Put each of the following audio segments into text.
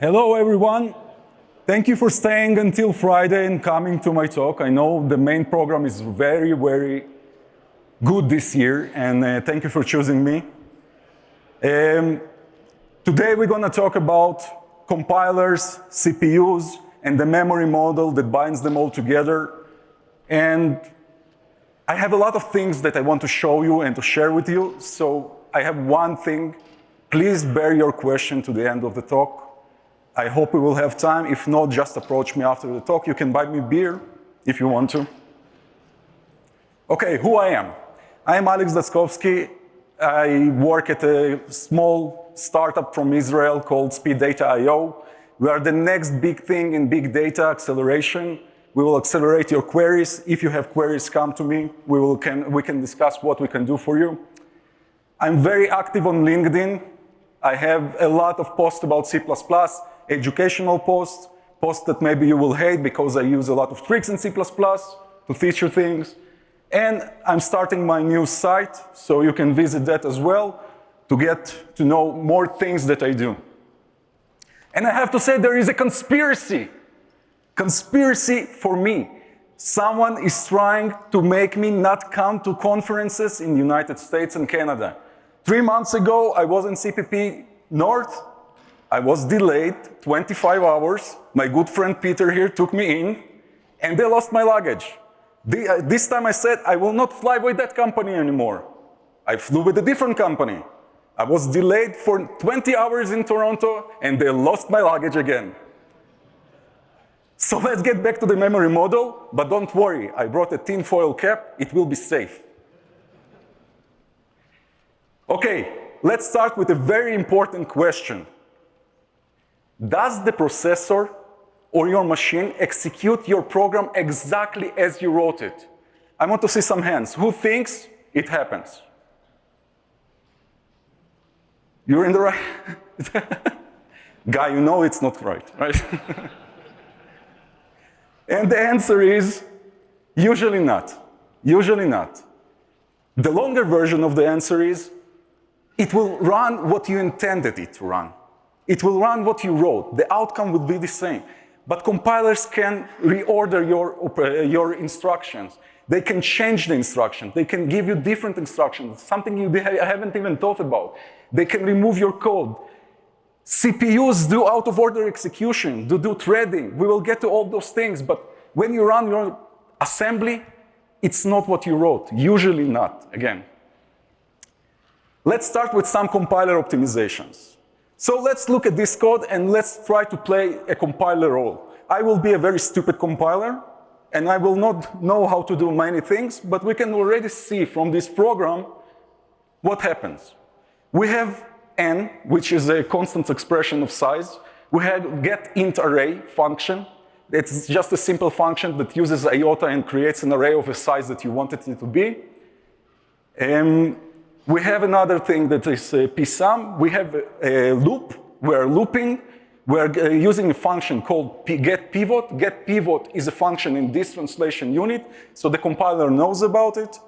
Hello, everyone. Thank you for staying until Friday and coming to my talk. I know the main program is very, very good this year, and thank you for choosing me. Today we're going to talk about compilers, CPUs, and the memory model that binds them all together. And I have a lot of things that I want to show you and to share with you. So I have one thing. Please bear your question to the end of the talk. I hope we will have time. If not, just approach me after the talk. You can buy me beer if you want to. Okay, who I am. I am Dathskovsky. I work at a small startup from Israel called speeddata.io. We are the next big thing in big data acceleration. We will accelerate your queries. If you have queries, come to me. We can discuss what we can do for you. I'm very active on LinkedIn. I have a lot of posts about C++, educational posts that maybe you will hate because I use a lot of tricks in C++ to feature things. And I'm starting my new site, so you can visit that as well to get to know more things that I do. And I have to say there is a conspiracy. Conspiracy for me. Someone is trying to make me not come to conferences in the United States and Canada. 3 months ago, I was in CPP North. I was delayed 25 hours. My good friend Peter here took me in, and they lost my luggage. This time I said, I will not fly with that company anymore. I flew with a different company. I was delayed for 20 hours in Toronto, and they lost my luggage again. So let's get back to the memory model, but don't worry, I brought a tinfoil cap, it will be safe. Okay, let's start with a very important question. Does the processor or your machine execute your program exactly as you wrote it? I want to see some hands. Who thinks it happens? You're in the right. Guy, you know it's not right? And the answer is usually not. Usually not. The longer version of the answer is it will run what you intended it to run. It will run what you wrote. The outcome will be the same. But compilers can reorder your instructions. They can change the instructions. They can give you different instructions, something you haven't even thought about. They can remove your code. CPUs do out-of-order execution, do threading. We will get to all those things, but when you run your assembly, it's not what you wrote. Usually not, again. Let's start with some compiler optimizations. So let's look at this code and let's try to play a compiler role. I will be a very stupid compiler, and I will not know how to do many things, but we can already see from this program what happens. We have n, which is a constant expression of size. We have getIntArray function. It's just a simple function that uses iota and creates an array of a size that you want it to be. We have another thing that is psum. We have a loop. We're looping. We're using a function called getPivot. GetPivot is a function in this translation unit, so the compiler knows about it.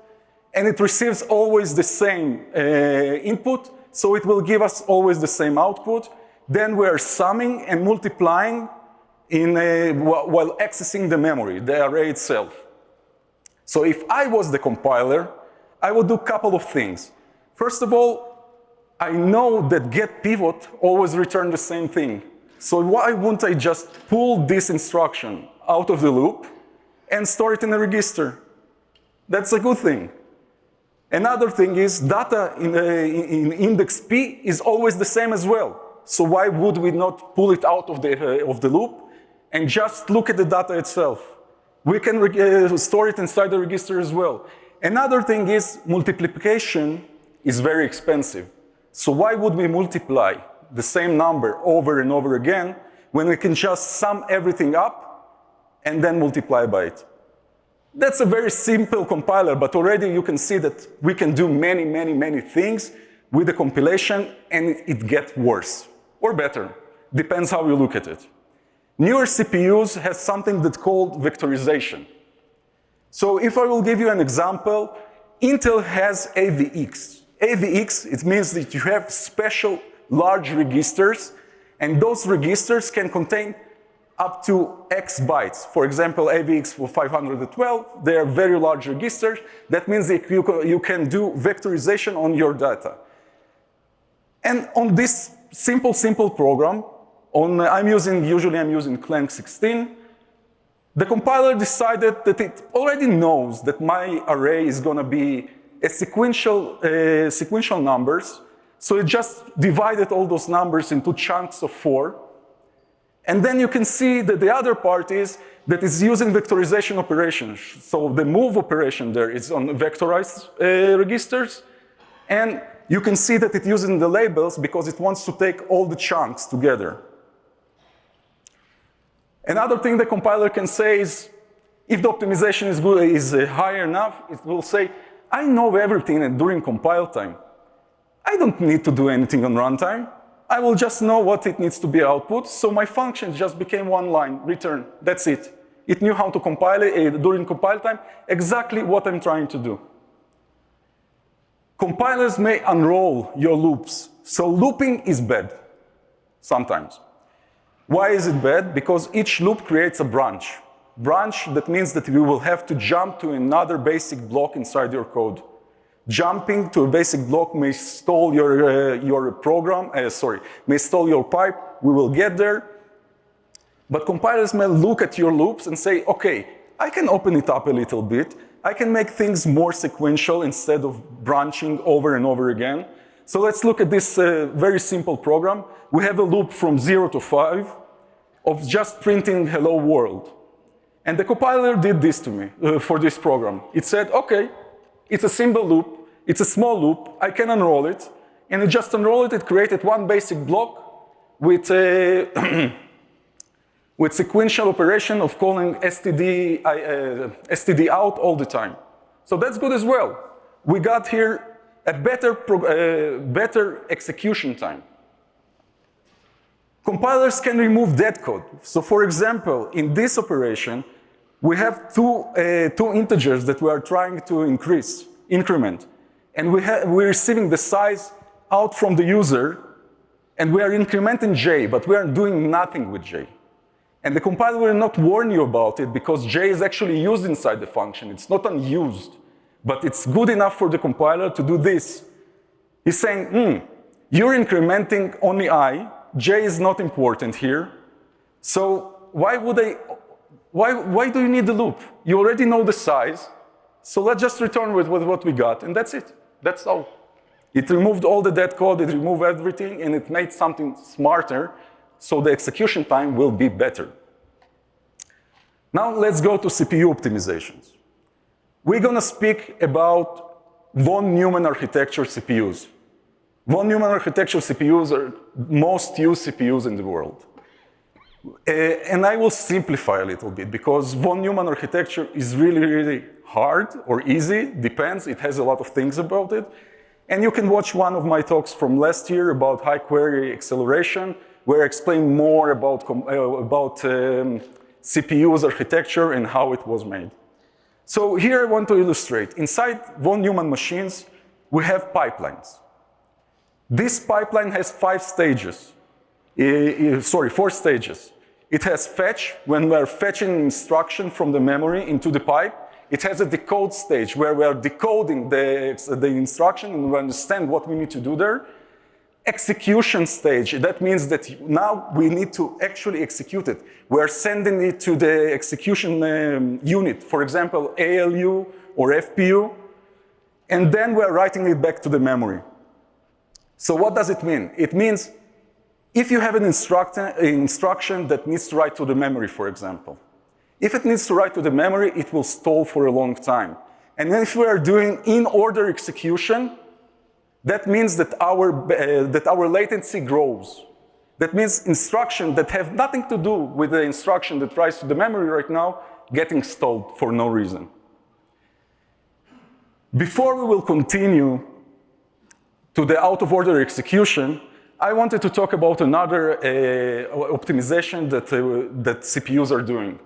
And it receives always the same input, so it will give us always the same output. Then we're summing and multiplying while accessing the memory, the array itself. So if I was the compiler, I would do a couple of things. First of all, I know that getPivot always returns the same thing. So why wouldn't I just pull this instruction out of the loop and store it in a register? That's a good thing. Another thing is data in index P is always the same as well. So why would we not pull it out of the loop and just look at the data itself? We can store it inside the register as well. Another thing is multiplication is very expensive. So why would we multiply the same number over and over again when we can just sum everything up and then multiply by it? That's a very simple compiler, but already you can see that we can do many, many, many things with the compilation, and it gets worse or better. Depends how you look at it. Newer CPUs have something that's called vectorization. So if I will give you an example, Intel has AVX. AVX, it means that you have special large registers, And those registers can contain up to X bytes. For example, AVX for 512, they are very large registers. That means that you can do vectorization on your data. And on this simple program, usually I'm using Clang 16, the compiler decided that it already knows that my array is going to be a sequential numbers. So it just divided all those numbers into chunks of 4. And then you can see that the other part is that it's using vectorization operations. So the move operation there is on vectorized registers. And you can see that it's using the labels because it wants to take all the chunks together. Another thing the compiler can say is, if the optimization is high enough, it will say, I know everything during compile time. I don't need to do anything on runtime. I will just know what it needs to be output, so my function just became one line, return, that's it. It knew how to compile it during compile time, exactly what I'm trying to do. Compilers may unroll your loops, so looping is bad, sometimes. Why is it bad? Because each loop creates a branch. Branch, that means that you will have to jump to another basic block inside your code. Jumping to a basic block may stall your program, may stall your pipe, we will get there. But compilers may look at your loops and say, okay, I can open it up a little bit, I can make things more sequential instead of branching over and over again. So let's look at this very simple program. We have a loop from 0 to 5 of just printing hello world. And the compiler did this to me for this program. It said, okay, it's a simple loop, it's a small loop, I can unroll it, and it just unrolled it, it created one basic block with with sequential operation of calling std out all the time. So that's good as well. We got here a better execution time. Compilers can remove dead code. So for example, in this operation, we have two integers that we are trying to increment. And we're receiving the size out from the user, and we are incrementing j, but we are doing nothing with j. And the compiler will not warn you about it because j is actually used inside the function. It's not unused, but it's good enough for the compiler to do this. He's saying, you're incrementing only I, j is not important here, so why do you need the loop? You already know the size, so let's just return with what we got, and that's it. That's all. It removed all the dead code, it removed everything, and it made something smarter, so the execution time will be better. Now let's go to CPU optimizations. We're going to speak about von Neumann architecture CPUs. Von Neumann architecture CPUs are most used CPUs in the world. And I will simplify a little bit because von Neumann architecture is really hard or easy, depends, it has a lot of things about it. And you can watch one of my talks from last year about high query acceleration, where I explain more about CPU's architecture and how it was made. So here I want to illustrate. Inside von Neumann machines, we have pipelines. This pipeline has 4 stages. It has fetch, when we are fetching instruction from the memory into the pipe. It has a decode stage, where we are decoding the instruction and we understand what we need to do there. Execution stage, that means that now we need to actually execute it. We are sending it to the execution unit, for example, ALU or FPU, and then we are writing it back to the memory. So what does it mean? It means if you have an instruction that needs to write to the memory, for example, if it needs to write to the memory, it will stall for a long time. And then if we are doing in-order execution, that means that our latency grows. That means instructions that have nothing to do with the instruction that writes to the memory right now getting stalled for no reason. Before we will continue to the out-of-order execution, I wanted to talk about another optimization that CPUs are doing.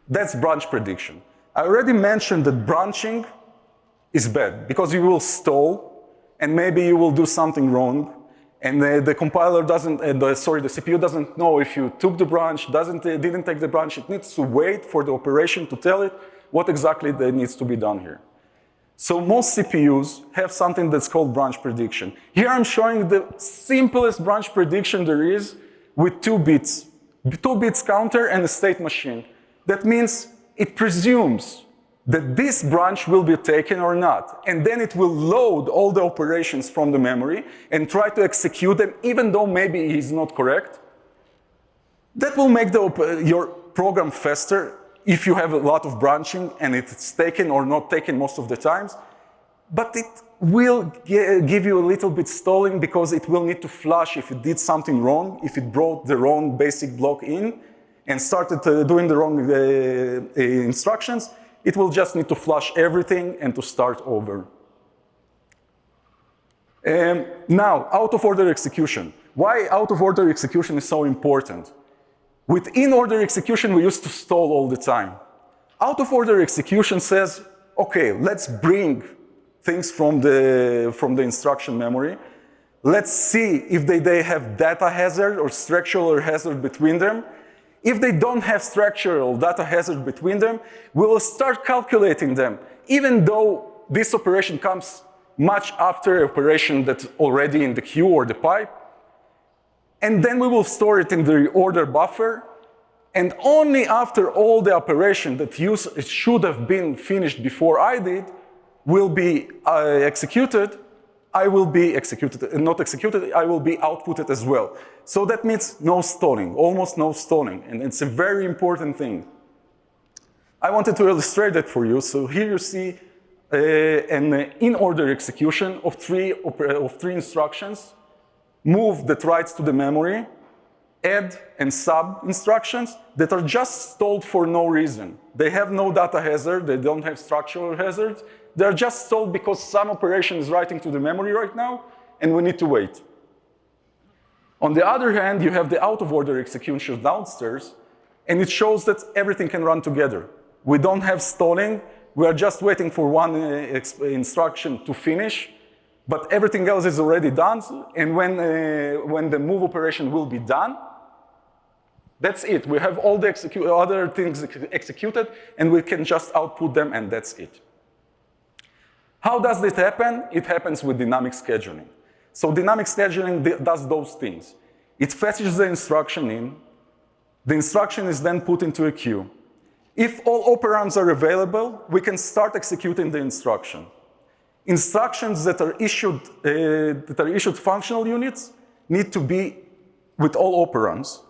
That's branch prediction. I already mentioned that branching is bad because you will stall and maybe you will do something wrong. And the compiler doesn't, the CPU doesn't know if you took the branch, didn't take the branch. It needs to wait for the operation to tell it what exactly needs to be done here. So most CPUs have something that's called branch prediction. Here I'm showing the simplest branch prediction there is with 2 bits. 2 bits counter and a state machine. That means it presumes that this branch will be taken or not. And then it will load all the operations from the memory and try to execute them, even though maybe he's not correct. That will make your program faster if you have a lot of branching and it's taken or not taken most of the times. But it will give you a little bit stalling because it will need to flush if it did something wrong, if it brought the wrong basic block in and started doing the wrong instructions. It will just need to flush everything and to start over. Now, out-of-order execution. Why out-of-order execution is so important? With in-order execution, we used to stall all the time. Out-of-order execution says, okay, let's bring things from the instruction memory. Let's see if they have data hazard or structural hazard between them. If they don't have structural data hazard between them, we will start calculating them, even though this operation comes much after operation that's already in the queue or the pipe. And then we will store it in the reorder buffer. And only after all the operation that should have been finished before I did will be executed, I will be executed, not executed, I will be outputted as well. So that means no stalling, almost no stalling, and it's a very important thing. I wanted to illustrate that for you. So here you see an in-order execution of three instructions. Move that writes to the memory, add and sub instructions that are just stalled for no reason. They have no data hazard, they don't have structural hazards. They're just stalled because some operation is writing to the memory right now, and we need to wait. On the other hand, you have the out-of-order execution downstairs, and it shows that everything can run together. We don't have stalling, we are just waiting for one instruction to finish, but everything else is already done, and when the move operation will be done, that's it. We have all the other things executed, and we can just output them, and that's it. How does this happen? It happens with dynamic scheduling. So dynamic scheduling does those things. It fetches the instruction in. The instruction is then put into a queue. If all operands are available, we can start executing the instruction. Instructions that are issued functional units need to be with all operands.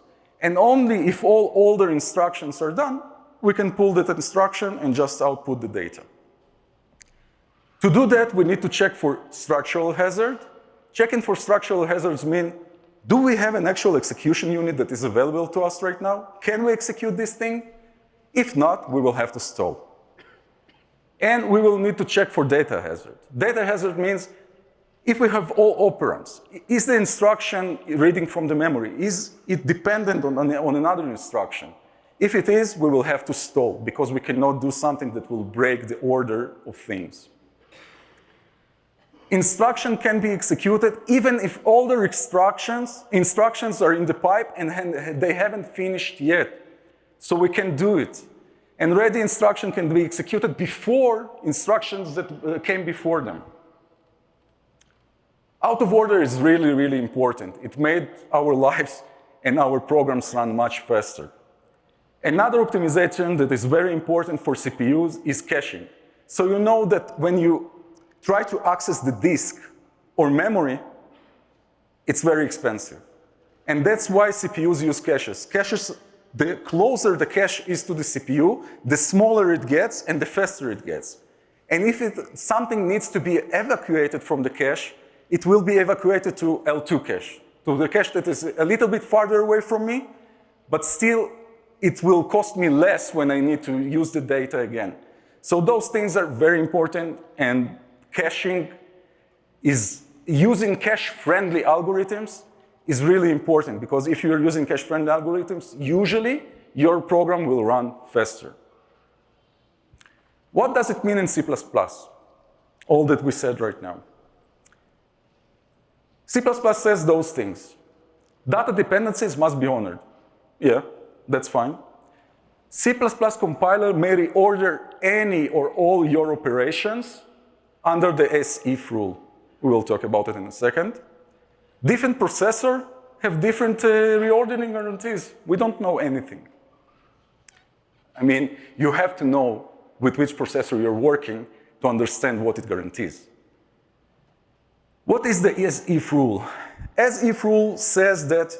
And only if all older instructions are done, we can pull that instruction and just output the data. To do that, we need to check for structural hazard. Checking for structural hazards mean, do we have an actual execution unit that is available to us right now? Can we execute this thing? If not, we will have to stall. And we will need to check for data hazard. Data hazard means if we have all operands, is the instruction reading from the memory? Is it dependent on another instruction? If it is, we will have to stall because we cannot do something that will break the order of things. Instruction can be executed even if all the instructions are in the pipe and they haven't finished yet. So we can do it. And ready instruction can be executed before instructions that came before them. Out of order is really, really important. It made our lives and our programs run much faster. Another optimization that is very important for CPUs is caching. So you know that when you try to access the disk or memory, it's very expensive. And that's why CPUs use caches. Caches, the closer the cache is to the CPU, the smaller it gets and the faster it gets. And if something needs to be evacuated from the cache, it will be evacuated to L2 cache, to the cache that is a little bit farther away from me, but still it will cost me less when I need to use the data again. So those things are very important, and caching is using cache-friendly algorithms is really important, because if you're using cache-friendly algorithms, usually your program will run faster. What does it mean in C++? All that we said right now. C++ says those things. Data dependencies must be honored. Yeah, that's fine. C++ compiler may reorder any or all your operations under the as-if rule. We will talk about it in a second. Different processors have different reordering guarantees. We don't know anything. I mean, you have to know with which processor you're working to understand what it guarantees. What is the as-if rule? As-if rule says that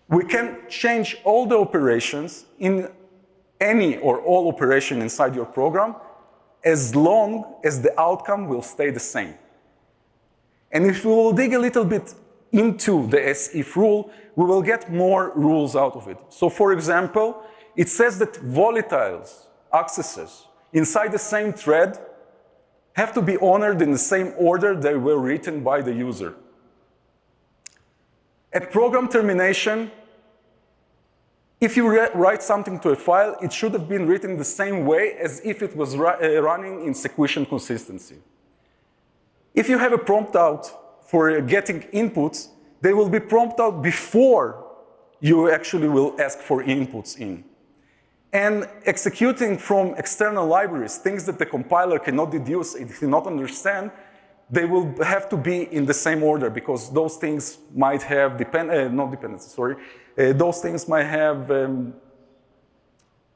we can change all the operations in any or all operation inside your program as long as the outcome will stay the same. And if we will dig a little bit into the as-if rule, we will get more rules out of it. So for example, it says that volatiles, accesses, inside the same thread have to be honored in the same order they were written by the user. At program termination, if you write something to a file, it should have been written the same way as if it was running in sequential consistency. If you have a prompt out for getting inputs, they will be prompted out before you actually will ask for inputs in. And executing from external libraries, things that the compiler cannot deduce, it cannot understand, they will have to be in the same order because those things might have those things might have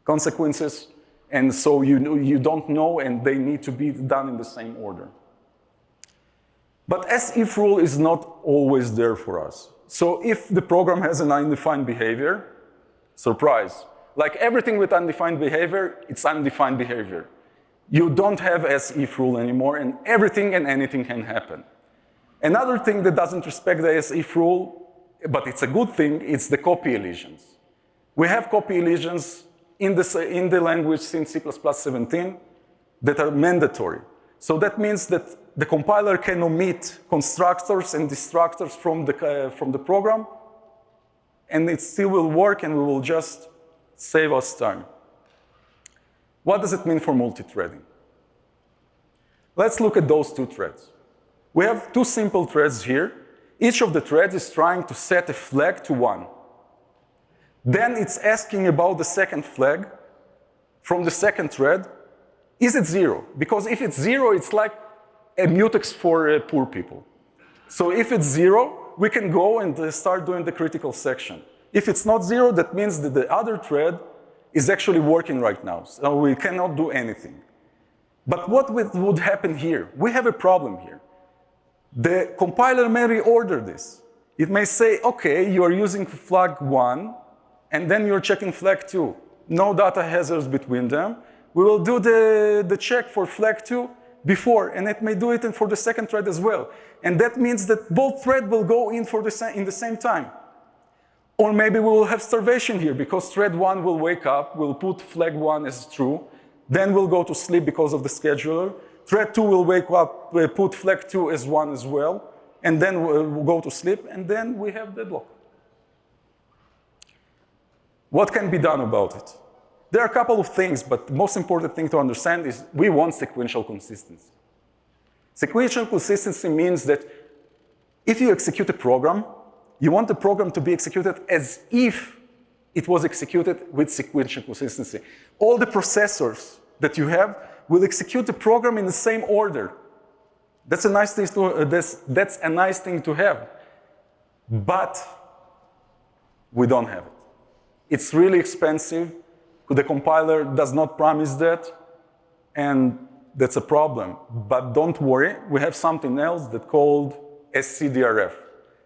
consequences, and so you don't know, and they need to be done in the same order. But as-if rule is not always there for us. So if the program has an undefined behavior, surprise, like everything with undefined behavior, it's undefined behavior. You don't have as-if rule anymore, and everything and anything can happen. Another thing that doesn't respect the as-if rule, but it's a good thing, it's the copy elisions. We have copy elisions in the language since C++ 17 that are mandatory. So that means that the compiler can omit constructors and destructors from the program, and it still will work, and we will just save us time. What does it mean for multithreading? Let's look at those two threads. We have two simple threads here. Each of the threads is trying to set a flag to 1. Then it's asking about the second flag from the second thread. Is it 0? Because if it's 0, it's like a mutex for poor people. So if it's 0, we can go and start doing the critical section. If it's not 0, that means that the other thread is actually working right now, so we cannot do anything. But what would happen here? We have a problem here. The compiler may reorder this. It may say, okay, you are using flag 1, and then you're checking flag 2. No data hazards between them. We will do the check for flag 2 before, and it may do it for the second thread as well. And that means that both threads will go in in the same time. Or maybe we will have starvation here because thread 1 will wake up, will put flag 1 as true, then we'll go to sleep because of the scheduler. Thread 2 will wake up, put flag 2 as 1 as well, and then we'll go to sleep, and then we have deadlock. What can be done about it? There are a couple of things, but the most important thing to understand is we want sequential consistency. Sequential consistency means that if you execute a program, you want the program to be executed as if it was executed with sequential consistency. All the processors that you have will execute the program in the same order. That's a nice thing to have. But we don't have it. It's really expensive. The compiler does not promise that, and that's a problem. But don't worry, we have something else that's called SCDRF.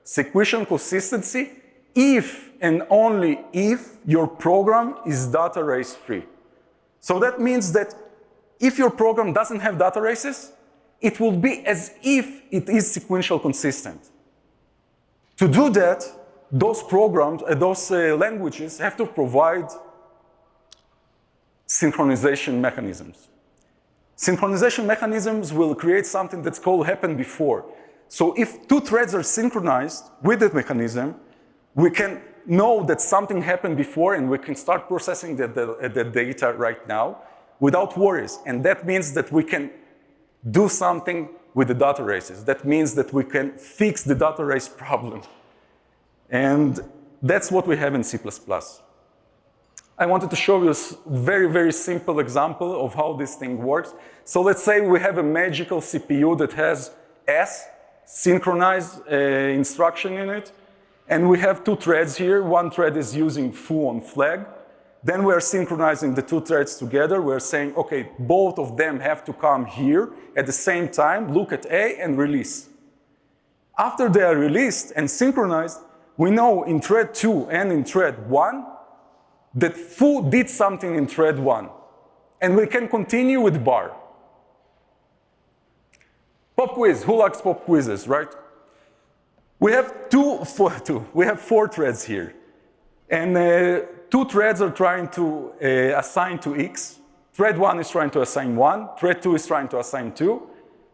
Sequential consistency if and only if your program is data race free. So that means that if your program doesn't have data races, it will be as if it is sequential consistent. To do that, those languages have to provide synchronization mechanisms. Synchronization mechanisms will create something that's called happen before. So if two threads are synchronized with that mechanism, we can know that something happened before and we can start processing the data right now without worries. And that means that we can do something with the data races. That means that we can fix the data race problem. And that's what we have in C++. I wanted to show you a very, very simple example of how this thing works. So let's say we have a magical CPU that has S, synchronized instruction in it, and we have two threads here. One thread is using foo on flag. Then we're synchronizing the two threads together. We're saying, okay, both of them have to come here at the same time, look at A and release. After they are released and synchronized, we know in thread 2 and in thread 1 that foo did something in thread 1. And we can continue with bar. Pop quiz, who likes pop quizzes, right? We have we have 4 threads here. And 2 threads are trying to assign to x. Thread 1 is trying to assign 1. Thread 2 is trying to assign 2.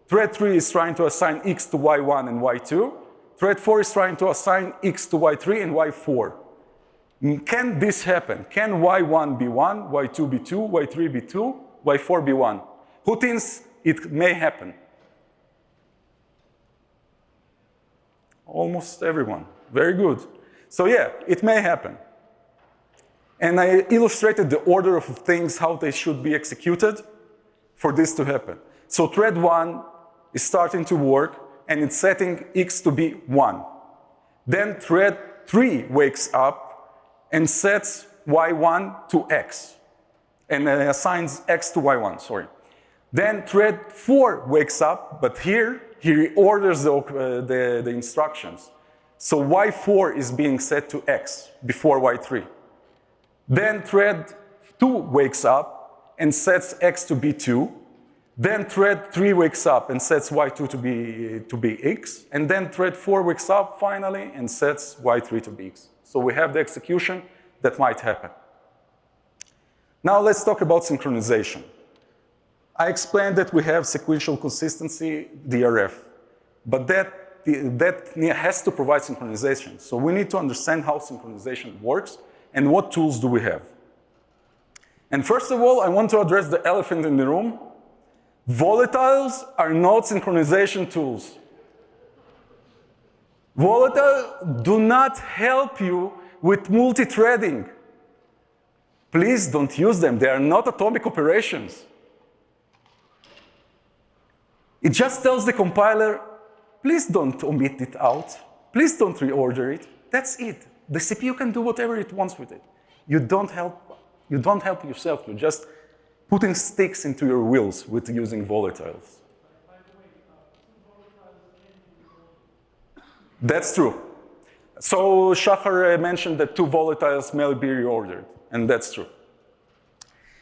Thread 3 is trying to assign x to y1 and y2. Thread 4 is trying to assign x to y3 and y4. Can this happen? Can y1 be 1, y2 be 2, y3 be 2, y4 be 1? Who thinks it may happen? Almost everyone. Very good. So yeah, it may happen. And I illustrated the order of things, how they should be executed for this to happen. So thread 1 is starting to work, and it's setting x to be 1. Then thread 3 wakes up and sets y1 to x, and assigns x to y1, sorry. Then thread 4 wakes up, but here he reorders the instructions. So y4 is being set to x before y3. Then thread 2 wakes up and sets x to be 2. Then thread 3 wakes up and sets y2 to be x. And then thread 4 wakes up finally and sets y3 to be x. So we have the execution that might happen. Now let's talk about synchronization. I explained that we have sequential consistency, DRF, but that has to provide synchronization. So we need to understand how synchronization works and what tools do we have. And first of all, I want to address the elephant in the room. Volatiles are not synchronization tools. Volatiles do not help you with multithreading. Please don't use them. They are not atomic operations. It just tells the compiler, please don't omit it out. Please don't reorder it. That's it. The CPU can do whatever it wants with it. You don't help yourself. You're just putting sticks into your wheels with using volatiles. That's true. So Shachar mentioned that 2 volatiles may be reordered, and that's true.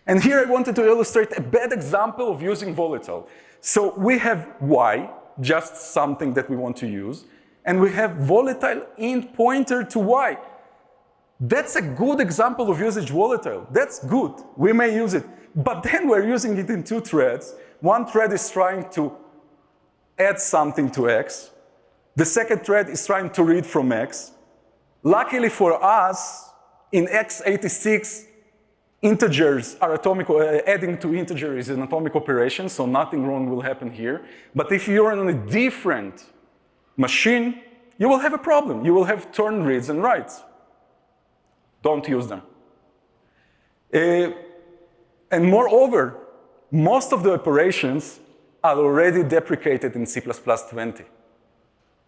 And here I wanted to illustrate a bad example of using volatile. So we have y, just something that we want to use, and we have volatile int pointer to y. That's a good example of usage volatile. That's good. We may use it. But then we're using it in 2 threads. One thread is trying to add something to x. The second thread is trying to read from x. Luckily for us, in x86, integers are atomic, adding to integer is an atomic operation, so nothing wrong will happen here. But if you're on a different machine, you will have a problem. You will have turn reads and writes. Don't use them. And moreover, most of the operations are already deprecated in C++20.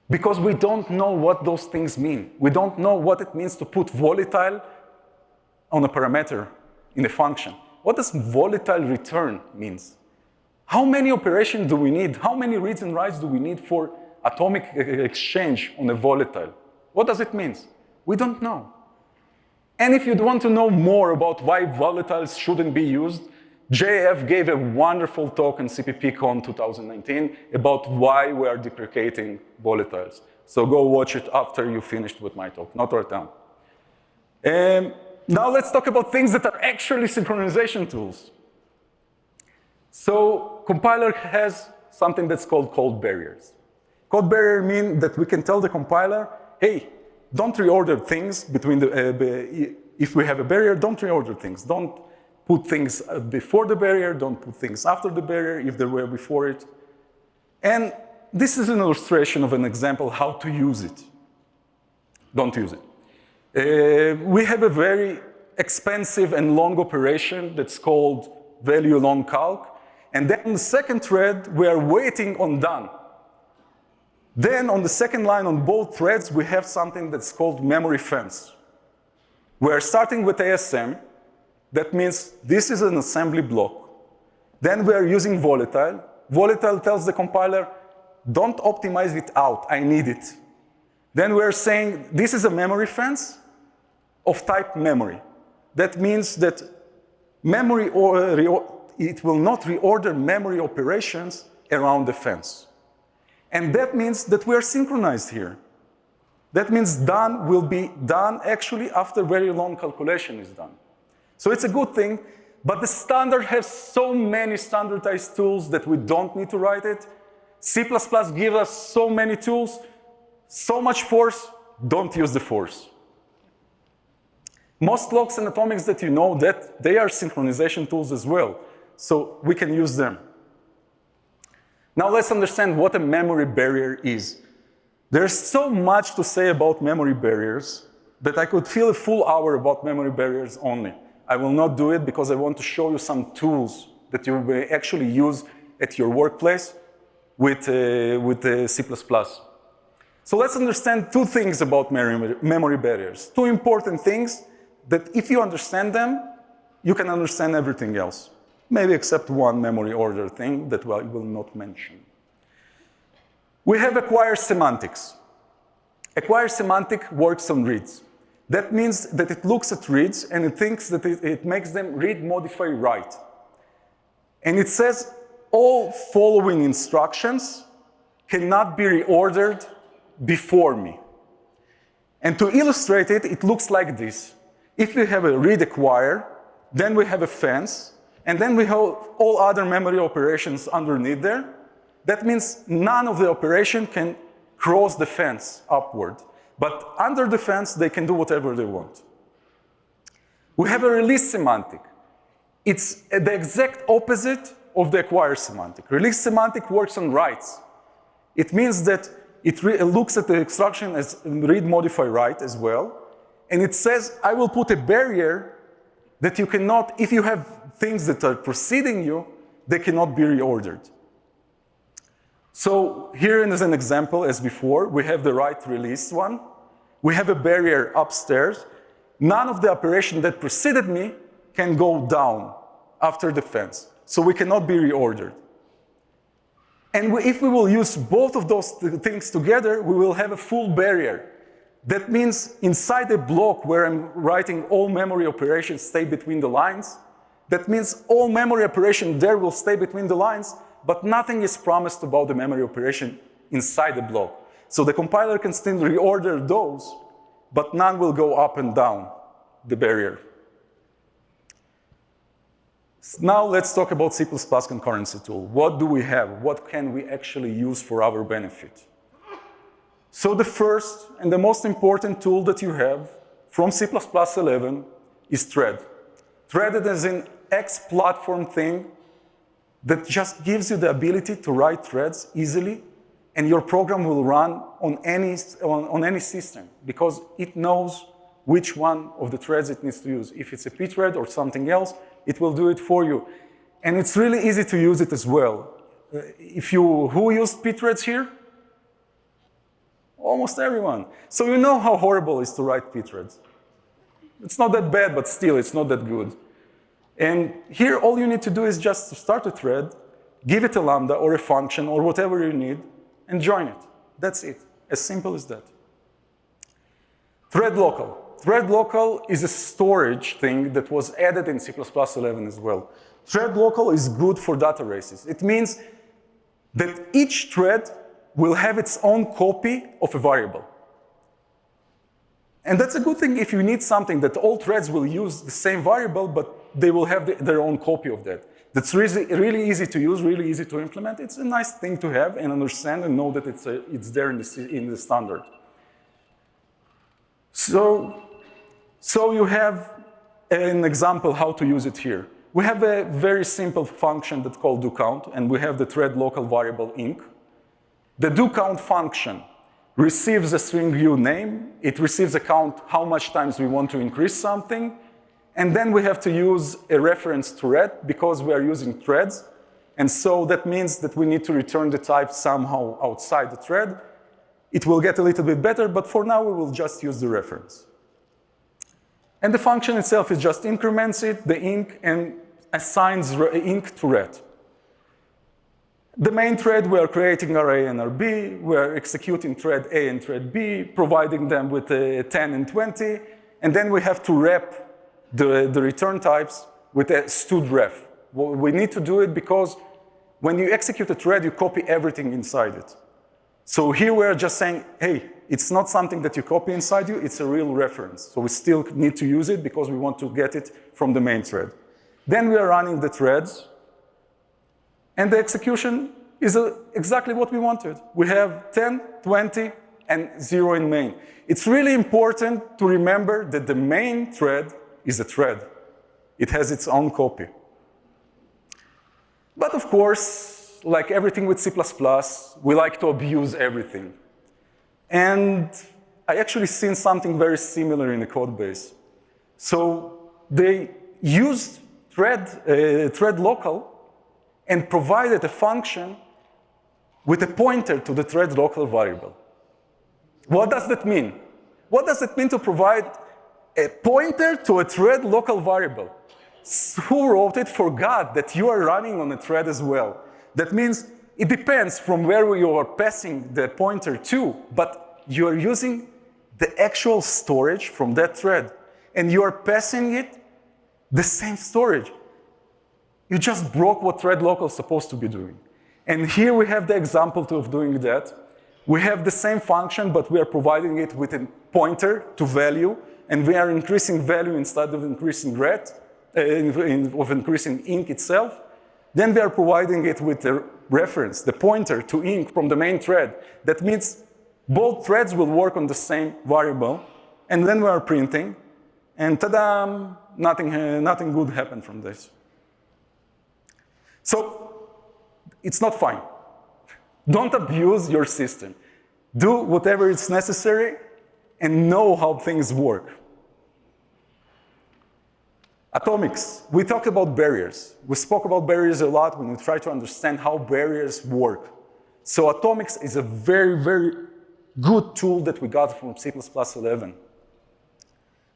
Because we don't know what those things mean. We don't know what it means to put volatile on a parameter in a function. What does volatile return means? How many operations do we need? How many reads and writes do we need for atomic exchange on a volatile? What does it mean? We don't know. And if you want to know more about why volatiles shouldn't be used, JF gave a wonderful talk on CppCon 2019 about why we are deprecating volatiles. So go watch it after you finished with my talk, not right now. Now let's talk about things that are actually synchronization tools. So compiler has something that's called code barriers. Code barrier means that we can tell the compiler, hey, don't reorder things between the, if we have a barrier, don't reorder things. Don't put things before the barrier, don't put things after the barrier if they were before it. And this is an illustration of an example how to use it. Don't use it. We have a very expensive and long operation that's called value long calc. And then on the second thread, we are waiting on done. Then on the second line on both threads, we have something that's called memory fence. We are starting with ASM. That means this is an assembly block. Then we are using Volatile. Volatile tells the compiler, don't optimize it out, I need it. Then we are saying this is a memory fence of type memory. That means that memory it will not reorder memory operations around the fence. And that means that we are synchronized here. That means done will be done actually after very long calculation is done. So it's a good thing, but the standard has so many standardized tools that we don't need to write it. C++ gives us so many tools, so much force, don't use the force. Most locks and atomics that you know, that they are synchronization tools as well, so we can use them. Now let's understand what a memory barrier is. There's so much to say about memory barriers that I could fill a full hour about memory barriers only. I will not do it because I want to show you some tools that you will actually use at your workplace with C++. So let's understand two things about memory barriers. Two important things that if you understand them, you can understand everything else. Maybe except one memory order thing that I will not mention. We have acquired semantics. Acquired semantic works on reads. That means that it looks at reads and it thinks that it makes them read, modify, write. And it says all following instructions cannot be reordered before me. And to illustrate it, it looks like this. If we have a read acquire, then we have a fence, and then we have all other memory operations underneath there. That means none of the operation can cross the fence upward. But under the fence, they can do whatever they want. We have a release semantic. It's the exact opposite of the acquire semantic. Release semantic works on writes. It means that it looks at the instruction as read, modify, write as well. And it says, I will put a barrier that you cannot, if you have things that are preceding you, they cannot be reordered. So here is an example as before. We have the write release one. We have a barrier upstairs. None of the operation that preceded me can go down after the fence. So we cannot be reordered. And if we will use both of those things together, we will have a full barrier. That means inside a block where I'm writing all memory operations stay between the lines, that means all memory operation there will stay between the lines, but nothing is promised about the memory operation inside the block. So the compiler can still reorder those, but none will go up and down the barrier. Now let's talk about C++ concurrency tool. What do we have? What can we actually use for our benefit? So the first and the most important tool that you have from C++11 is thread. Thread is an X-platform thing that just gives you the ability to write threads easily, and your program will run on any system because it knows which one of the threads it needs to use. If it's a pthread or something else, it will do it for you. And it's really easy to use it as well. Who used pthreads here? Almost everyone. So you know how horrible it is to write pthreads. It's not that bad, but still, it's not that good. And here, all you need to do is just to start a thread, give it a lambda or a function or whatever you need, and join it. That's it. As simple as that. Thread local. Thread local is a storage thing that was added in C++11 as well. Thread local is good for data races. It means that each thread will have its own copy of a variable. And that's a good thing if you need something that all threads will use the same variable, but they will have their own copy of that. That's really easy to use, really easy to implement. It's a nice thing to have and understand and know that it's there in the standard. So you have an example how to use it here. We have a very simple function that's called doCount, and we have the thread local variable inc. The doCount function receives a string view name, it receives a count how much times we want to increase something, and then we have to use a reference thread because we are using threads, and so that means that we need to return the type somehow outside the thread. It will get a little bit better, but for now we will just use the reference. And the function itself is just increments it, the inc, and assigns inc to ret. The main thread, we are creating array and RB, we are executing thread A and thread B, providing them with 10 and 20, and then we have to wrap the return types with a std_ref. Well, we need to do it because when you execute a thread, you copy everything inside it. So here we are just saying, hey, it's not something that you copy inside you, it's a real reference. So we still need to use it because we want to get it from the main thread. Then we are running the threads, and the execution is exactly what we wanted. We have 10, 20, and 0 in main. It's really important to remember that the main thread is a thread. It has its own copy. But of course, like everything with C++, we like to abuse everything. And I actually seen something very similar in the code base. So they used thread local and provided a function with a pointer to the thread local variable. What does that mean? What does it mean to provide a pointer to a thread local variable? Who wrote it forgot that you are running on a thread as well. That means it depends from where you are passing the pointer to, but you are using the actual storage from that thread, and you are passing it the same storage. You just broke what thread local is supposed to be doing. And here we have the example of doing that. We have the same function, but we are providing it with a pointer to value, and we are increasing value instead of increasing ret, of increasing inc itself. Then we are providing it with a reference, the pointer to inc from the main thread. That means both threads will work on the same variable, and then we are printing, and ta-da, nothing good happened from this. So it's not fine. Don't abuse your system. Do whatever is necessary and know how things work. Atomics. We talked about barriers. We spoke about barriers a lot when we try to understand how barriers work. So atomics is a very, very good tool that we got from C++11.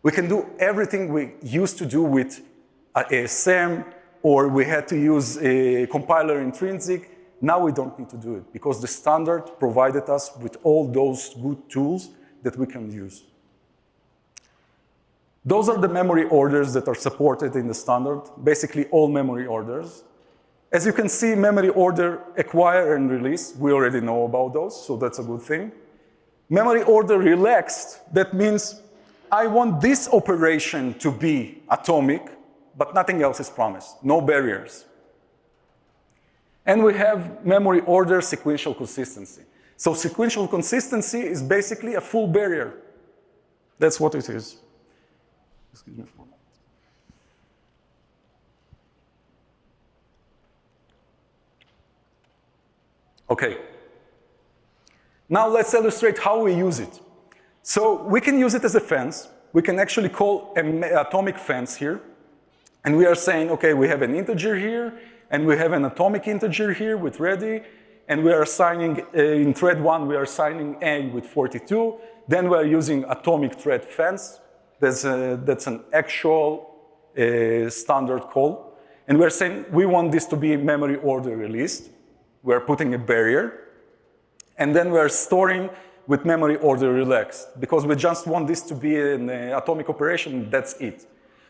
We can do everything we used to do with ASM, or we had to use a compiler intrinsic. Now we don't need to do it because the standard provided us with all those good tools that we can use. Those are the memory orders that are supported in the standard, basically all memory orders. As you can see, memory order acquire and release, we already know about those, so that's a good thing. Memory order relaxed, that means I want this operation to be atomic, but nothing else is promised, no barriers. And we have memory order sequential consistency. So sequential consistency is basically a full barrier. That's what it is. Excuse me for a moment. Okay. Now let's illustrate how we use it. So we can use it as a fence. We can actually call an atomic fence here. And we are saying, okay, we have an integer here, and we have an atomic integer here with ready, and we are assigning, in thread 1, we are assigning A with 42. Then we are using atomic thread fence. That's an actual standard call. And we're saying we want this to be memory order released. We're putting a barrier. And then we're storing with memory order relaxed, because we just want this to be an atomic operation, that's it.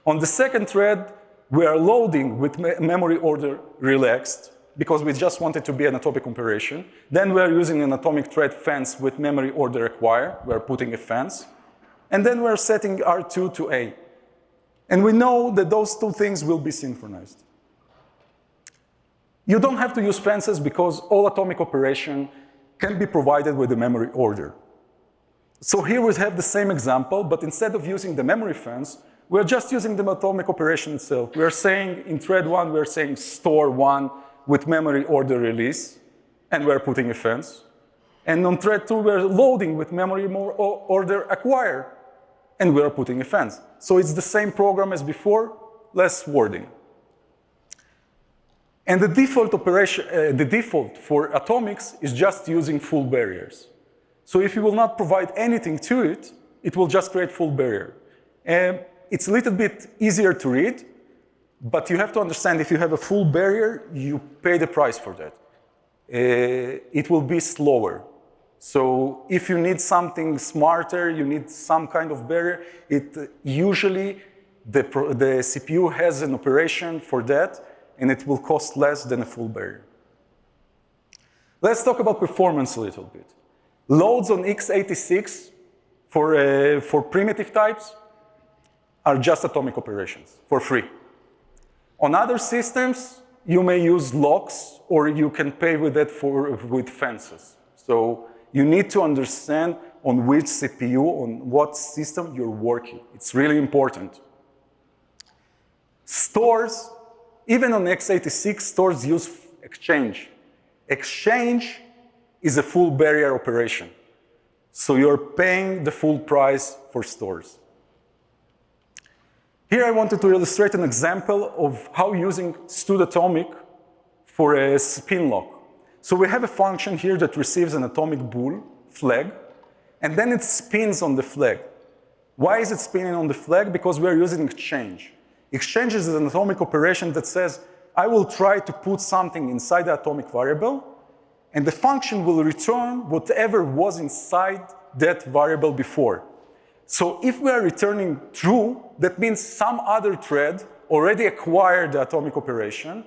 On the second thread, we are loading with memory order relaxed, because we just want it to be an atomic operation. Then we are using an atomic thread fence with memory order acquire. We are putting a fence. And then we're setting R2 to A. And we know that those two things will be synchronized. You don't have to use fences because all atomic operation can be provided with the memory order. So here we have the same example, but instead of using the memory fence, we're just using the atomic operation itself. We're saying in thread 1, we're saying store 1 with memory order release, and we're putting a fence. And on thread 2, we're loading with memory order acquire, and we're putting a fence. So it's the same program as before, less wording. And the default operation, the default for atomics is just using full barriers. So if you will not provide anything to it, it will just create full barrier. It's a little bit easier to read, but you have to understand if you have a full barrier, you pay the price for that. It will be slower. So if you need something smarter, you need some kind of barrier, usually the CPU has an operation for that, and it will cost less than a full barrier. Let's talk about performance a little bit. Loads on x86 for primitive types are just atomic operations for free. On other systems, you may use locks, or you can pay with that with fences. So you need to understand on which CPU, on what system you're working. It's really important. Stores, even on x86, stores use exchange. Exchange is a full barrier operation. So you're paying the full price for stores. Here I wanted to illustrate an example of how using std_atomic for a spin lock. So we have a function here that receives an atomic bool, flag, and then it spins on the flag. Why is it spinning on the flag? Because we are using exchange. Exchange is an atomic operation that says, I will try to put something inside the atomic variable, and the function will return whatever was inside that variable before. So if we are returning true, that means some other thread already acquired the atomic operation.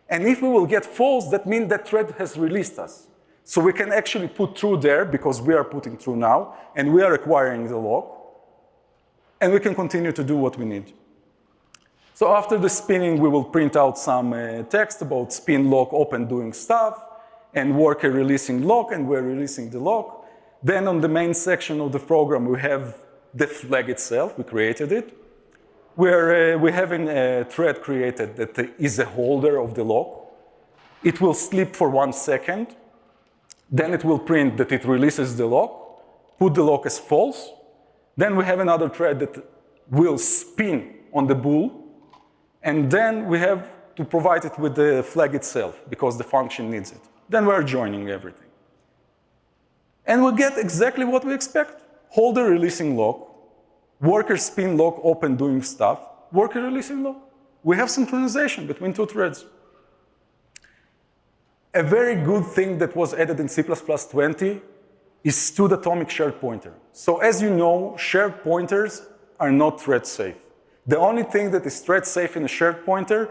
And if we will get false, that means that thread has released us. So we can actually put true there because we are putting true now, and we are acquiring the lock. And we can continue to do what we need. So after the spinning, we will print out some text about spin lock open doing stuff, and worker releasing lock, and we're releasing the lock. Then on the main section of the program, we have the flag itself, we created it. We have a thread created that is a holder of the lock. It will sleep for 1 second. Then it will print that it releases the lock, put the lock as false. Then we have another thread that will spin on the bool. And then we have to provide it with the flag itself because the function needs it. Then we're joining everything. And we get exactly what we expect. Holder releasing lock, worker spin lock open doing stuff, worker releasing lock. We have synchronization between two threads. A very good thing that was added in C++20 is std_atomic shared pointer. So as you know, shared pointers are not thread safe. The only thing that is thread safe in a shared pointer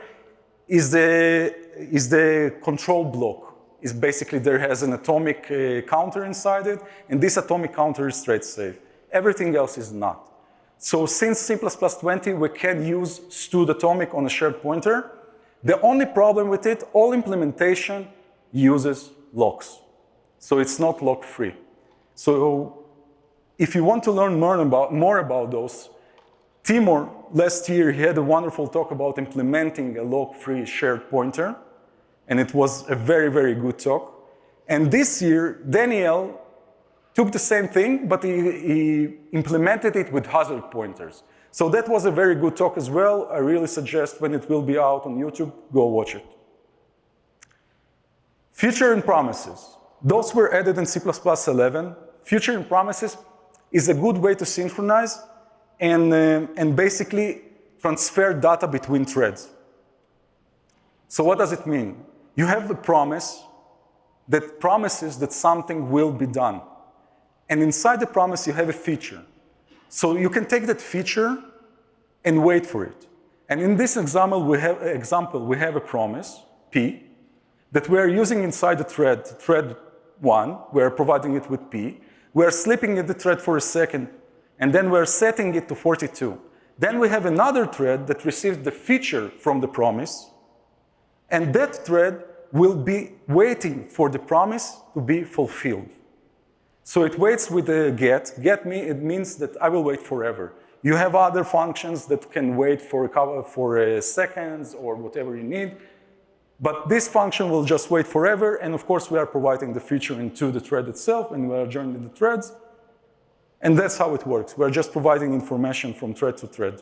is the control block. Is basically there has an atomic counter inside it, and this atomic counter is thread safe. Everything else is not. So since C++20, we can use std_atomic on a shared pointer. The only problem with it, all implementation uses locks. So it's not lock-free. So if you want to learn more about those, Timur, last year, he had a wonderful talk about implementing a lock-free shared pointer. And it was a very, very good talk. And this year, Daniel took the same thing, but he implemented it with hazard pointers. So that was a very good talk as well. I really suggest when it will be out on YouTube, go watch it. Future and promises. Those were added in C++11. Future and promises is a good way to synchronize and basically transfer data between threads. So what does it mean? You have a promise that promises that something will be done. And inside the promise, you have a feature. So you can take that feature and wait for it. And in this example, we have a promise, P, that we are using inside the thread 1. We are providing it with P. We are sleeping in the thread for a second, and then we're setting it to 42. Then we have another thread that receives the feature from the promise, and that thread will be waiting for the promise to be fulfilled. So it waits with the get. Get me, it means that I will wait forever. You have other functions that can wait for seconds or whatever you need. But this function will just wait forever, and of course we are providing the feature into the thread itself, and we are joining the threads. And that's how it works. We're just providing information from thread to thread.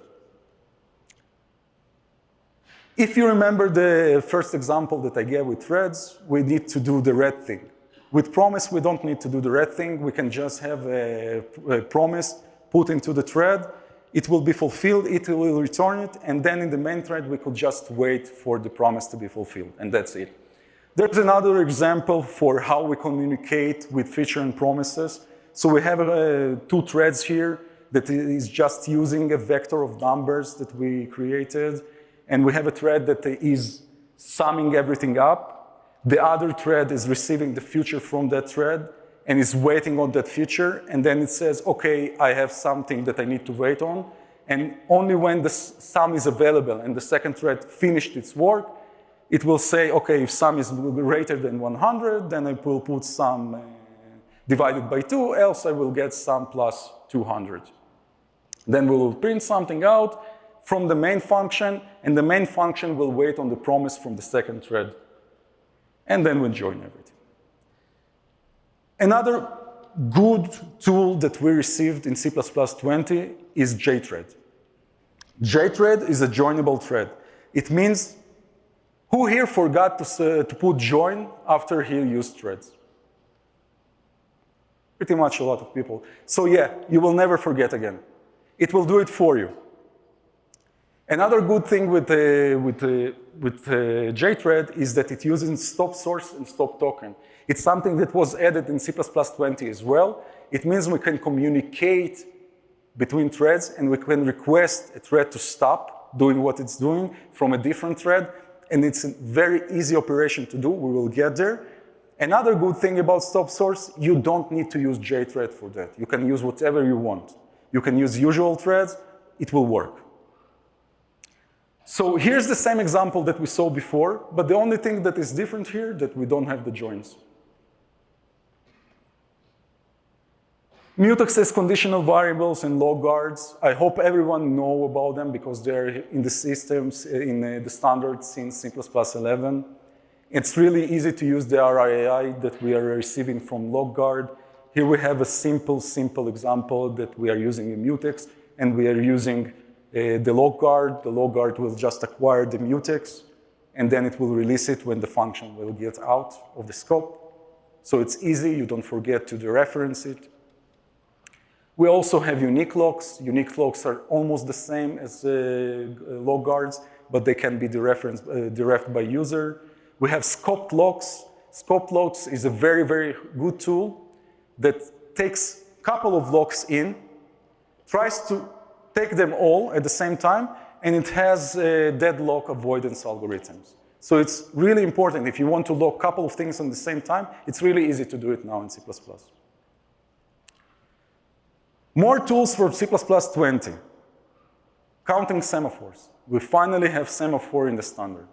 If you remember the first example that I gave with threads, we need to do the red thing. With promise, we don't need to do the red thing. We can just have a promise put into the thread. It will be fulfilled, it will return it, and then in the main thread, we could just wait for the promise to be fulfilled, and that's it. There's another example for how we communicate with feature and promises. So we have 2 threads here that is just using a vector of numbers that we created. And we have a thread that is summing everything up. The other thread is receiving the feature from that thread and is waiting on that feature. And then it says, okay, I have something that I need to wait on. And only when the sum is available and the second thread finished its work, it will say, okay, if sum is greater than 100, then I will put sum divided by 2, else I will get sum plus 200. Then we will print something out from the main function, and the main function will wait on the promise from the second thread. And then we'll join everything. Another good tool that we received in C++20 is Jthread. Jthread is a joinable thread. It means, who here forgot to put join after he used threads? Pretty much a lot of people. So yeah, you will never forget again. It will do it for you. Another good thing with Jthread is that it uses stop source and stop token. It's something that was added in C++20 as well. It means we can communicate between threads, and we can request a thread to stop doing what it's doing from a different thread, and it's a very easy operation to do. We will get there. Another good thing about stop source, you don't need to use Jthread for that. You can use whatever you want. You can use usual threads, it will work. So here's the same example that we saw before, but the only thing that is different here that we don't have the joins. Mutex has conditional variables and log guards. I hope everyone know about them because they're in the systems, in the standards since C++11. It's really easy to use the RIAI that we are receiving from log guard. Here we have a simple example that we are using in mutex, and we are using the log guard. The log guard will just acquire the mutex, and then it will release it when the function will get out of the scope. So it's easy, you don't forget to dereference it. We also have unique locks. Unique locks are almost the same as log guards, but they can be derived by user. We have scoped locks. Scoped locks is a very, very good tool that takes a couple of locks in, tries to take them all at the same time, and it has deadlock avoidance algorithms. So it's really important. If you want to lock a couple of things at the same time, it's really easy to do it now in C++. More tools for C++20. Counting semaphores. We finally have semaphore in the standard.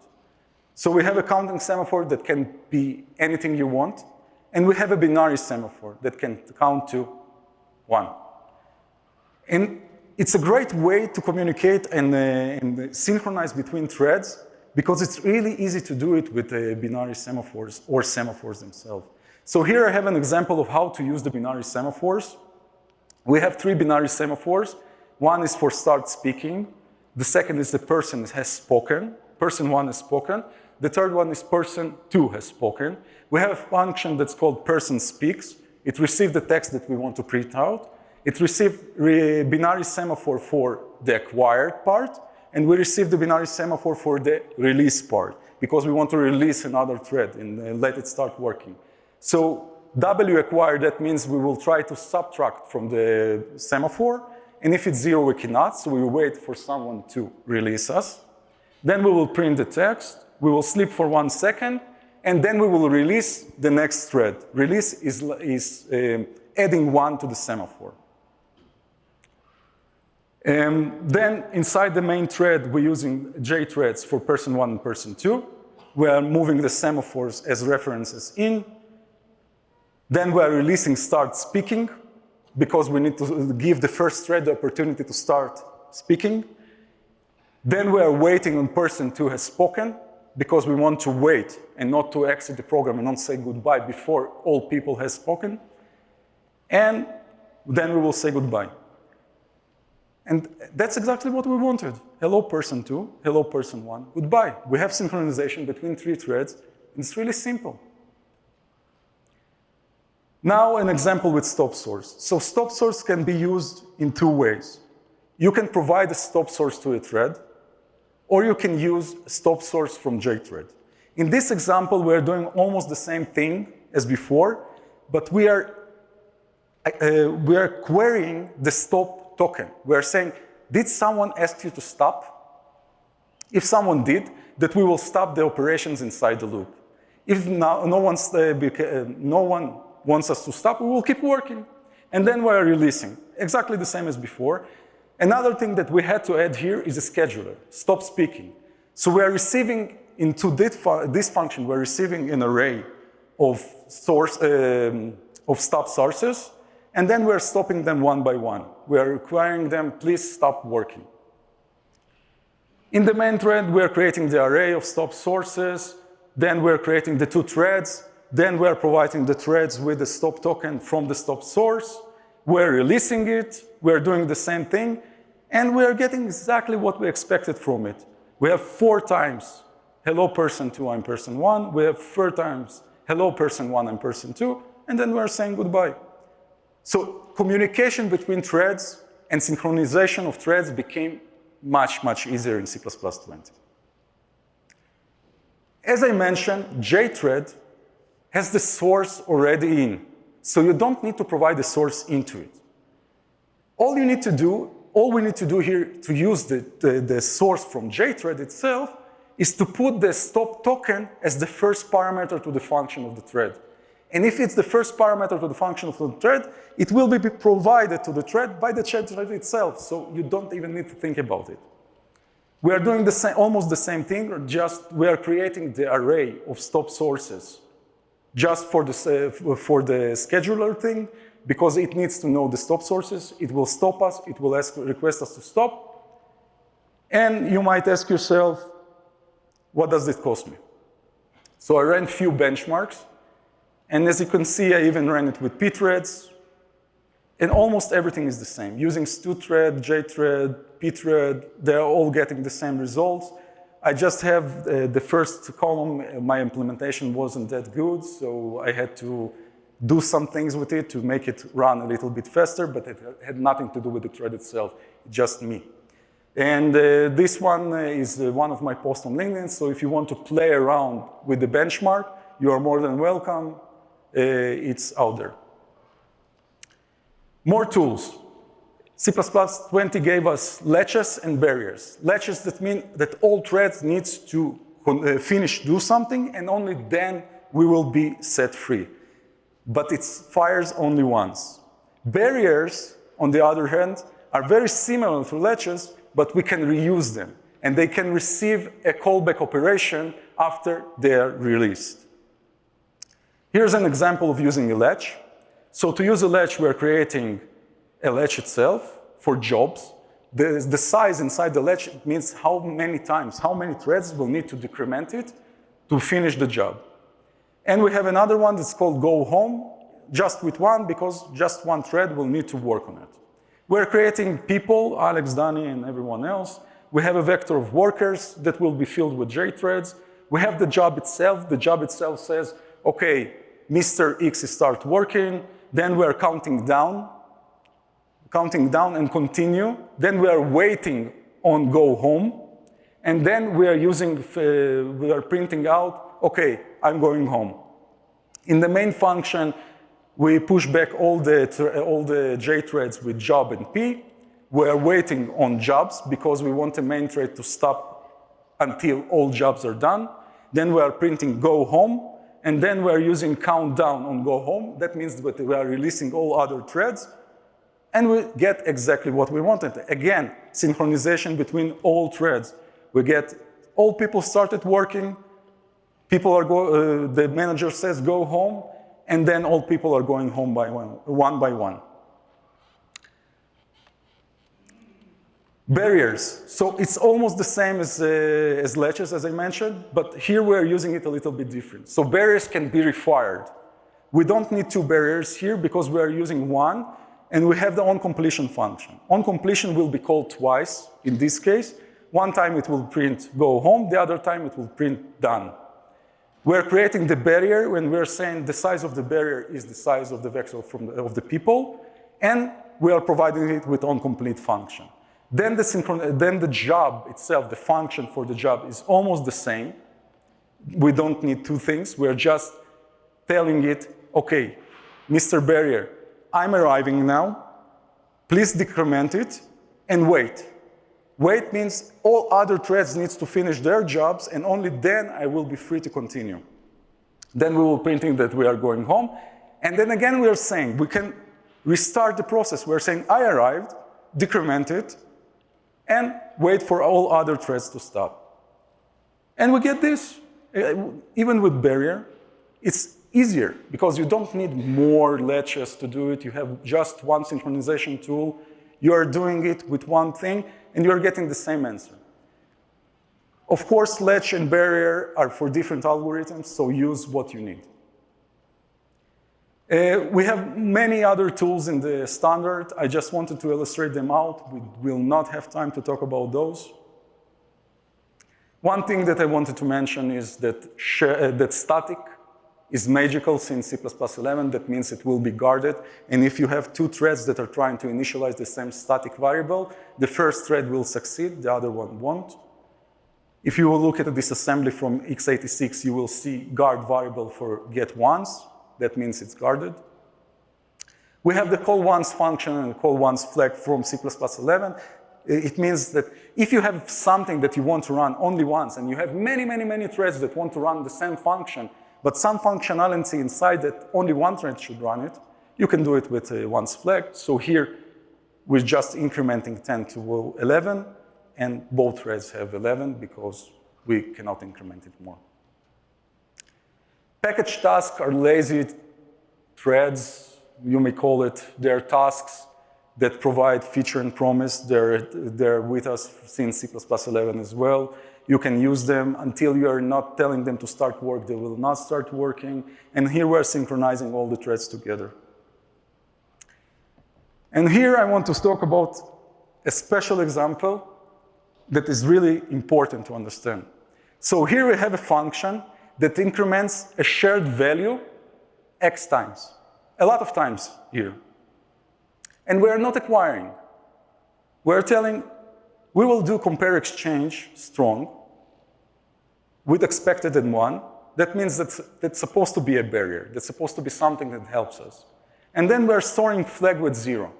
So we have a counting semaphore that can be anything you want, and we have a binary semaphore that can count to 1. And it's a great way to communicate and synchronize between threads because it's really easy to do it with binary semaphores or semaphores themselves. So here I have an example of how to use the binary semaphores. We have 3 binary semaphores. One is for start speaking. The second is the person has spoken. Person 1 has spoken. The third one is person 2 has spoken. We have a function that's called person speaks. It received the text that we want to print out. It received a binary semaphore for the acquired part, and we received the binary semaphore for the release part, because we want to release another thread and let it start working. So W acquired, that means we will try to subtract from the semaphore, and if it's 0, we cannot, so we will wait for someone to release us. Then we will print the text, we will sleep for 1 second, and then we will release the next thread. Release is adding 1 to the semaphore. Then inside the main thread, we're using Jthreads for person 1 and person 2. We are moving the semaphores as references in. Then we are releasing start speaking because we need to give the first thread the opportunity to start speaking. Then we are waiting on person 2 has spoken. because we want to wait and not to exit the program and not say goodbye before all people have spoken. And then we will say goodbye. And that's exactly what we wanted. Hello, person 2, hello, person 1, goodbye. We have synchronization between 3 threads, and it's really simple. Now an example with stop source. So stop source can be used in 2 ways. You can provide a stop source to a thread, or you can use a stop source from Jthread. In this example, we're doing almost the same thing as before, but we are querying the stop token. We are saying, did someone ask you to stop? If someone did, that we will stop the operations inside the loop. If no one wants us to stop, we will keep working. And then we are releasing, exactly the same as before. Another thing that we had to add here is a scheduler, stop speaking. So we are receiving into this function, we're receiving an array of stop sources, and then we're stopping them one by one. We are requiring them, please stop working. In the main thread, we're creating the array of stop sources, then we're creating the 2 threads, then we're providing the threads with the stop token from the stop source. We're releasing it, we're doing the same thing, and we're getting exactly what we expected from it. We have 4 times, hello person 2, I'm person 1. We have 4 times, hello person 1, I'm person 2, and then we're saying goodbye. So communication between threads and synchronization of threads became much, much easier in C++20. As I mentioned, Jthread has the source already in. So you don't need to provide the source into it. All we need to do here to use the source from Jthread itself is to put the stop token as the first parameter to the function of the thread. And if it's the first parameter to the function of the thread, it will be provided to the thread by the Jthread itself, so you don't even need to think about it. We are doing almost the same thing, just we are creating the array of stop sources just for the scheduler thing, because it needs to know the stop sources. It will stop us, it will request us to stop. And you might ask yourself, what does it cost me? So I ran a few benchmarks, and as you can see, I even ran it with pthreads, and almost everything is the same. Using stu-thread, Jthread, pthread, they're all getting the same results. I just have the first column, my implementation wasn't that good, so I had to do some things with it to make it run a little bit faster, but it had nothing to do with the thread itself, just me. And this one is one of my posts on LinkedIn, so if you want to play around with the benchmark, you are more than welcome. It's out there. More tools. C++20 gave us latches and barriers. Latches that mean that all threads needs to do something, and only then we will be set free. But it fires only once. Barriers, on the other hand, are very similar to latches, but we can reuse them, and they can receive a callback operation after they are released. Here's an example of using a latch. So to use a latch, we're creating a latch itself for jobs. The size inside the latch means how many times, how many threads will need to decrement it to finish the job. And we have another one that's called go home, just with one, because just one thread will need to work on it. We're creating people, Alex, Danny, and everyone else. We have a vector of workers that will be filled with Jthreads. We have the job itself. The job itself says, okay, Mr. X start working. Then we are counting down and continue. Then we are waiting on go home. And then we are printing out, okay, I'm going home. In the main function, we push back all the Jthreads with job and P. We are waiting on jobs because we want the main thread to stop until all jobs are done. Then we are printing go home. And then we are using countdown on go home. That means that we are releasing all other threads. And we get exactly what we wanted. Again, synchronization between all threads. We get all people started working. The manager says go home. And then all people are going home one by one. Barriers. So it's almost the same as latches, as I mentioned, but here we're using it a little bit different. So barriers can be refired. We don't need two barriers here because we are using one, and we have the onCompletion function. OnCompletion will be called twice in this case. One time it will print go home, the other time it will print done. We're creating the barrier when we're saying the size of the barrier is the size of the vector of the people, and we are providing it with onComplete function. Then the job itself, the function for the job is almost the same. We don't need two things. We're just telling it, okay, Mr. Barrier, I'm arriving now. Please decrement it and wait. Wait means all other threads need to finish their jobs, and only then I will be free to continue. Then we will printing that we are going home. And then again, we are saying we can restart the process. We're saying I arrived, decrement it, and wait for all other threads to stop. And we get this. Even with barrier, it's easier because you don't need more latches to do it. You have just one synchronization tool. You are doing it with one thing, and you're getting the same answer. Of course, latch and barrier are for different algorithms, so use what you need. We have many other tools in the standard. I just wanted to illustrate them out. We will not have time to talk about those. One thing that I wanted to mention is that static is magical since C++11. That means it will be guarded. And if you have two threads that are trying to initialize the same static variable, the first thread will succeed, the other one won't. If you will look at the disassembly from x86, you will see guard variable for get once. That means it's guarded. We have the call once function and call once flag from C++11. It means that if you have something that you want to run only once, and you have many, many, many threads that want to run the same function, but some functionality inside that only one thread should run it, you can do it with a once flag. So here, we're just incrementing 10 to 11, and both threads have 11 because we cannot increment it more. Package tasks are lazy threads, you may call it. They're tasks that provide feature and promise. They're with us since C++11 as well. You can use them until you are not telling them to start work, they will not start working. And here we're synchronizing all the threads together. And here I want to talk about a special example that is really important to understand. So here we have a function that increments a shared value x times, a lot of times here. And we're not acquiring. We're telling, we will do compare exchange strong with expected and one. That means that's supposed to be a barrier. That's supposed to be something that helps us. And then we're storing flag with 0.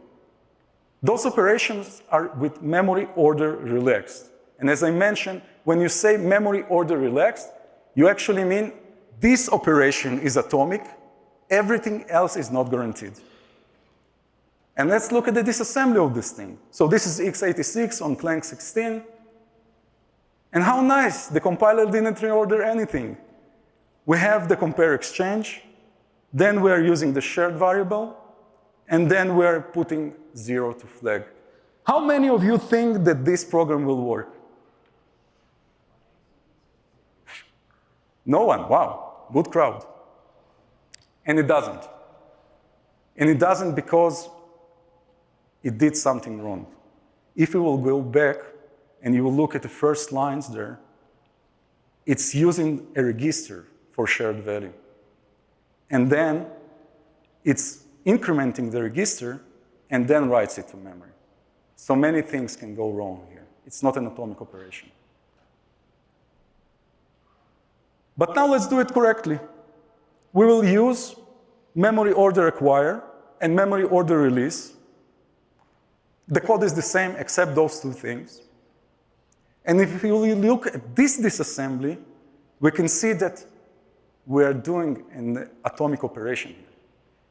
Those operations are with memory order relaxed. And as I mentioned, when you say memory order relaxed, you actually mean this operation is atomic, everything else is not guaranteed. And let's look at the disassembly of this thing. So this is x86 on Clang 16. And how nice, the compiler didn't reorder anything. We have the compare exchange, then we're using the shared variable, and then we're putting 0 to flag. How many of you think that this program will work? No one, wow, good crowd. And it doesn't. And it doesn't because it did something wrong. If you will go back and you will look at the first lines there, it's using a register for shared value. And then it's incrementing the register and then writes it to memory. So many things can go wrong here. It's not an atomic operation. But now let's do it correctly. We will use memory order acquire and memory order release. The code is the same except those two things. And if you look at this disassembly, we can see that we are doing an atomic operation here.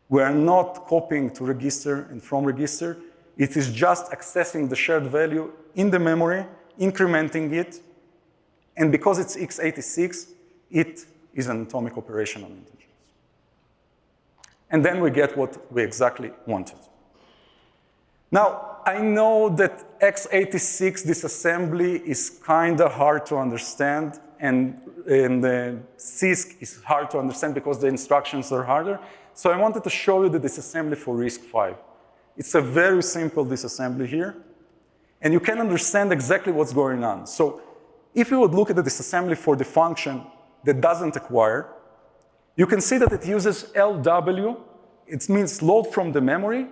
We are not copying to register and from register. It is just accessing the shared value in the memory, incrementing it, and because it's x86, it is an atomic operation on integers. And then we get what we exactly wanted. Now, I know that x86 disassembly is kind of hard to understand, and the CISC is hard to understand because the instructions are harder. So I wanted to show you the disassembly for RISC-V. It's a very simple disassembly here, and you can understand exactly what's going on. So if you would look at the disassembly for the function that doesn't acquire, you can see that it uses LW. It means load from the memory,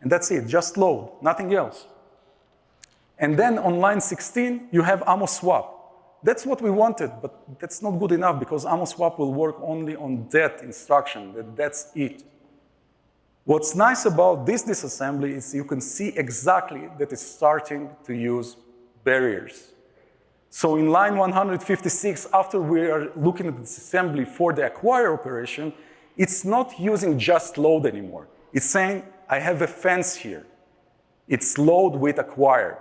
and that's it, just load, nothing else. And then on line 16, you have ammo swap. That's what we wanted, but that's not good enough because ammo swap will work only on that instruction, that's it. What's nice about this disassembly is you can see exactly that it's starting to use barriers. So in line 156, after we are looking at the disassembly for the acquire operation, it's not using just load anymore. It's saying, I have a fence here. It's load with acquire.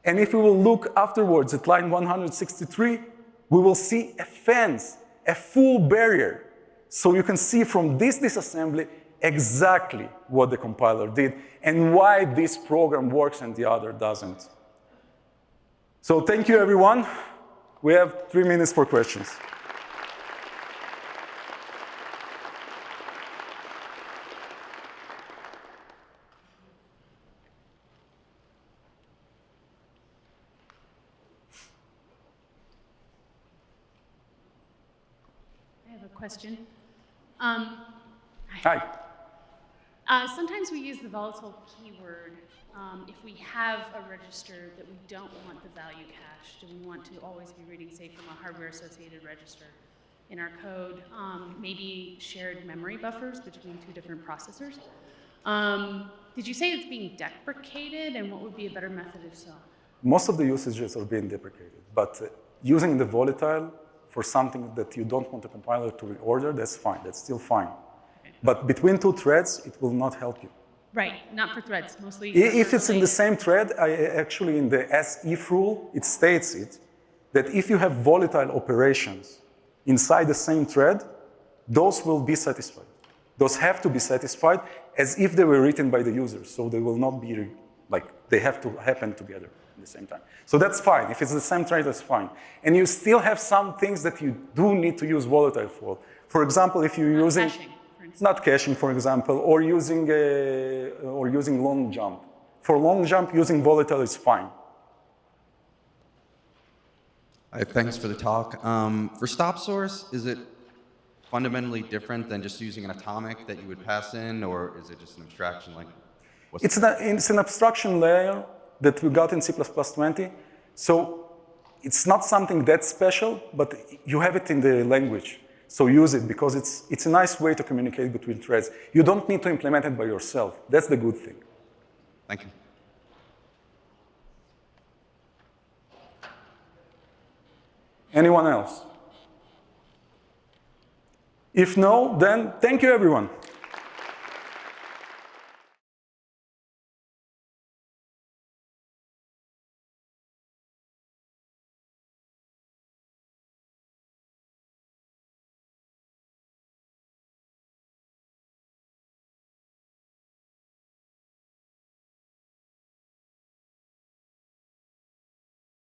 And if we will look afterwards at line 163, we will see a fence, a full barrier. So you can see from this disassembly exactly what the compiler did and why this program works and the other doesn't. So thank you, everyone. We have 3 minutes for questions. Question. Hi. Sometimes we use the volatile keyword if we have a register that we don't want the value cached, and we want to always be reading, say, from a hardware-associated register in our code, maybe shared memory buffers between 2 different processors. Did you say it's being deprecated, and what would be a better method if so? Most of the usages are being deprecated, but using the volatile for something that you don't want the compiler to reorder, that's fine, that's still fine. Okay. But between 2 threads, it will not help you. Right, not for threads, mostly. If it's in the same thread, actually in the SIF rule, it states it, that if you have volatile operations inside the same thread, those will be satisfied. Those have to be satisfied as if they were written by the user, so they will not be, like, they have to happen together at the same time. So that's fine. If it's the same thread, that's fine. And you still have some things that you do need to use volatile for. For example, if you're using... Caching, for instance. Not caching, for example, or using long jump. For long jump, using volatile is fine. Hi, thanks for the talk. For stop source, is it fundamentally different than just using an atomic that you would pass in, or is it just an abstraction? Like, it's an abstraction layer that we got in C++20. So it's not something that special, but you have it in the language. So use it because it's a nice way to communicate between threads. You don't need to implement it by yourself. That's the good thing. Thank you. Anyone else? If no, then thank you, everyone.